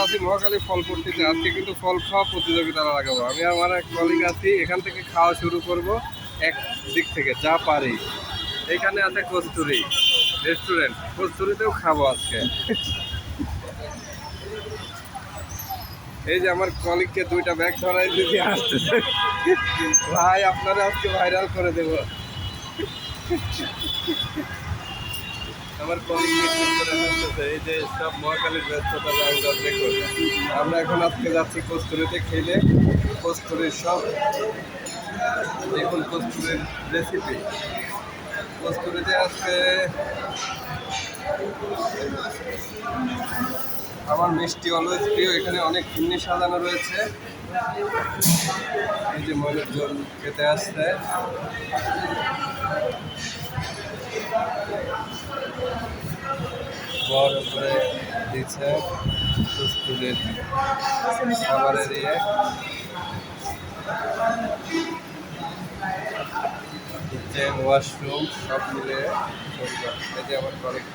আছি মহাখালী ফল পট্টিতে। আজকে কিন্তু ফল খাওয়া প্রতিযোগিতা লাগাবো। আমি আমার এক কলিগ আছি, এখান থেকে খাওয়া শুরু করব এক দিক থেকে যা পারি। এখানে আছে কস্তুরি রেস্টুরেন্ট, কস্তুরিতেও খাবো আজকে। এই যে আমার কলিগকে দুইটা ব্যাগ ধরাই দিতে আসতেছে। ভাই আপনারা আজকে ভাইরাল করে দেব। আমার কলিগ মিটিং করে আসতেছে। এই যে সব মহাখালীর ব্যস্ততা যানজট দেখুন। আমরা এখন আজকে যাচ্ছি কস্তুরিতে খেলে। কস্তুরির সব দেখুন, কস্তুরির রেসিপি। কস্তুরিতে আজকে আমার মিষ্টি অলওয়েজ প্রিয়। এখানে অনেক জিনিস সাজানো রয়েছে। এই যে মানুষজন খেতে আসছে। বড় করে দিচ্ছে কস্তুরির খাবারের ইয়ে। কিচেন, ওয়াশরুম সব মিলে সুন্দর। এই যে আমার কলিগ